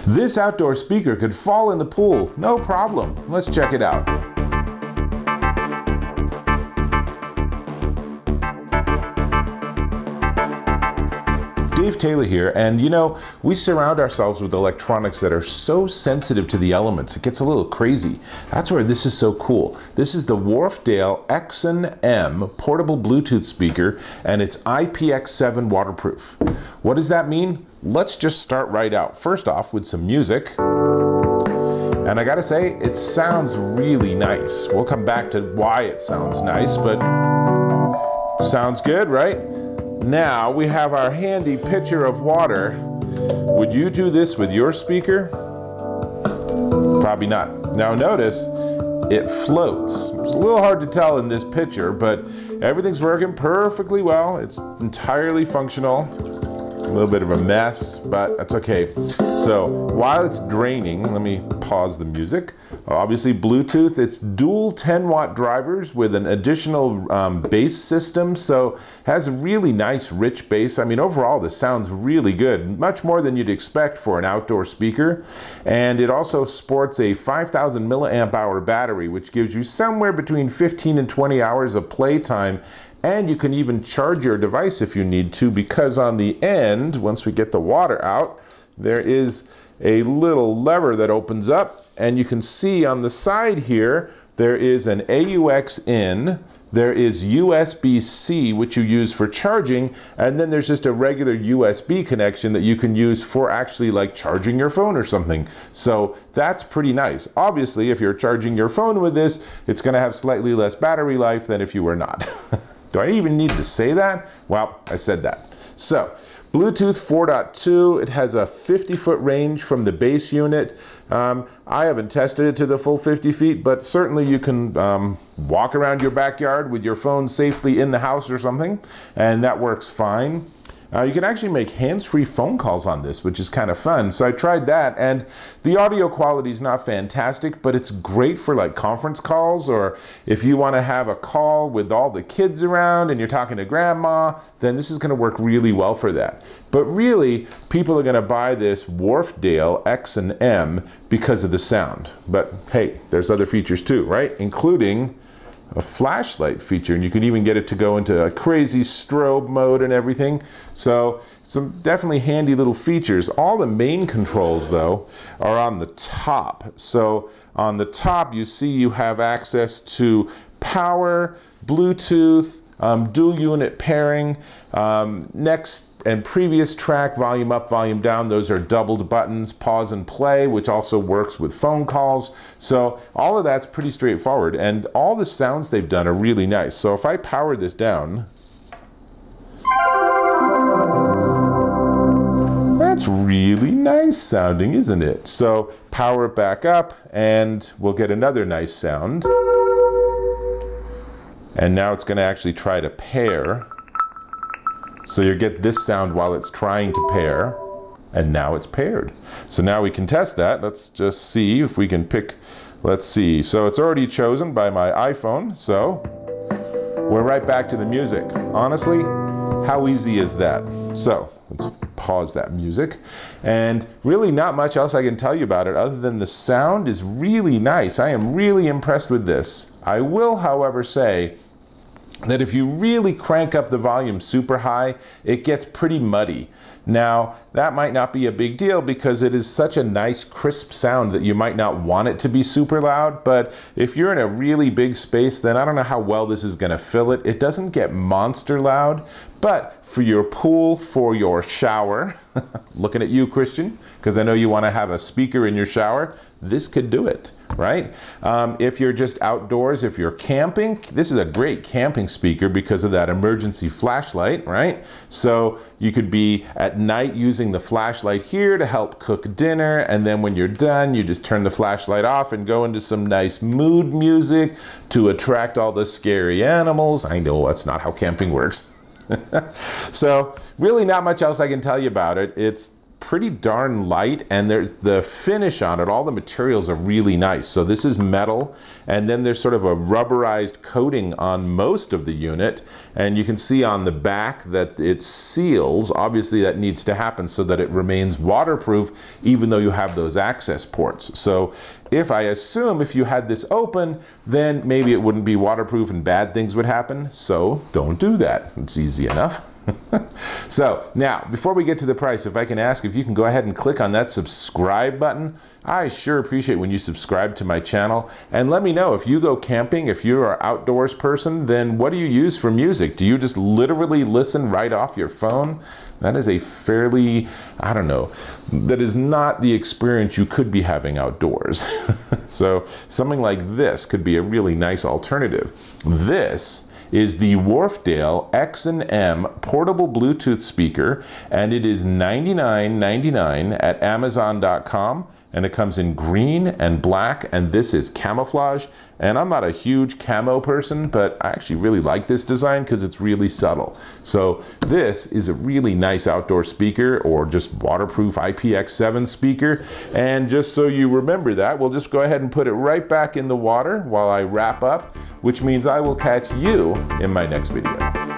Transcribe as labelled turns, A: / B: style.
A: This outdoor speaker could fall in the pool, no problem. Let's check it out. Dave Taylor here, and you know, we surround ourselves with electronics that are so sensitive to the elements, it gets a little crazy. That's where this is so cool. This is the Wharfedale Exson M portable Bluetooth speaker, and it's IPX7 waterproof. What does that mean? Let's just start right out. First off with some music. And I gotta say, it sounds really nice. We'll come back to why it sounds nice, but sounds good, right? Now we have our handy pitcher of water. Would you do this with your speaker? Probably not. Now notice, it floats. It's a little hard to tell in this picture, but everything's working perfectly well. It's entirely functional. A little bit of a mess, but that's okay. So while it's draining, let me pause the music. Obviously Bluetooth, it's dual 10-watt drivers with an additional bass system, so it has a really nice rich bass. I mean, overall this sounds really good, much more than you'd expect for an outdoor speaker. And it also sports a 5,000 milliamp hour battery, which gives you somewhere between 15 and 20 hours of playtime. And you can even charge your device if you need to, because on the end, once we get the water out, there is a little lever that opens up, and you can see on the side here, there is an AUX in, there is USB-C, which you use for charging, and then there's just a regular USB connection that you can use for actually like charging your phone or something. So that's pretty nice. Obviously, if you're charging your phone with this, it's gonna have slightly less battery life than if you were not. Do I even need to say that? Well, I said that. So, Bluetooth 4.2, it has a 50-foot range from the base unit. I haven't tested it to the full 50 feet, but certainly you can walk around your backyard with your phone safely in the house or something, and that works fine. You can actually make hands-free phone calls on this, which is kind of fun. So I tried that, and the audio quality is not fantastic, but it's great for like conference calls, or if you want to have a call with all the kids around and you're talking to grandma, then this is going to work really well for that. But really, people are going to buy this Wharfedale Exson M because of the sound. But hey, there's other features too, right? Including a flashlight feature, and you can even get it to go into a crazy strobe mode and everything. So some definitely handy little features. All the main controls though are on the top. So on the top you see you have access to power, Bluetooth, dual unit pairing, next and previous track, volume up, volume down, those are doubled buttons, pause and play, which also works with phone calls. So all of that's pretty straightforward, and all the sounds they've done are really nice. So if I power this down, that's really nice sounding, isn't it? So power it back up and we'll get another nice sound. And now it's going to actually try to pair. So you get this sound while it's trying to pair, and now it's paired. So now we can test that. Let's just see if we can pick, let's see. So it's already chosen by my iPhone, so we're right back to the music. Honestly, how easy is that? So let's pause that music. And really not much else I can tell you about it other than the sound is really nice. I am really impressed with this. I will, however, say that if you really crank up the volume super high, it gets pretty muddy. Now, that might not be a big deal because it is such a nice crisp sound that you might not want it to be super loud, but if you're in a really big space, then I don't know how well this is gonna fill it. It doesn't get monster loud, but for your pool, for your shower, looking at you, Christian, because I know you want to have a speaker in your shower, this could do it, right? If you're just outdoors, if you're camping, this is a great camping speaker because of that emergency flashlight, right? So you could be at night using the flashlight here to help cook dinner, and then when you're done, you just turn the flashlight off and go into some nice mood music to attract all the scary animals. I know that's not how camping works. So really not much else I can tell you about it. It's pretty darn light, and there's the finish on it. All the materials are really nice. So this is metal, and then there's sort of a rubberized coating on most of the unit, and you can see on the back that it seals. Obviously that needs to happen so that it remains waterproof even though you have those access ports. So if I assume if you had this open, then maybe it wouldn't be waterproof and bad things would happen. So don't do that. It's easy enough. So now, before we get to the price, if I can ask if you can go ahead and click on that subscribe button. I sure appreciate when you subscribe to my channel, and let me know if you go camping, if you're an outdoors person, then what do you use for music? Do you just literally listen right off your phone? That is a fairly, I don't know, that is not the experience you could be having outdoors. So something like this could be a really nice alternative. This is the Wharfedale Exson M portable Bluetooth speaker, and it is $99.99 at Amazon.com, and it comes in green and black, and this is camouflage. And I'm not a huge camo person, but I actually really like this design because it's really subtle. So this is a really nice outdoor speaker, or just waterproof IPX7 speaker. And just so you remember that, we'll just go ahead and put it right back in the water while I wrap up, which means I will catch you in my next video.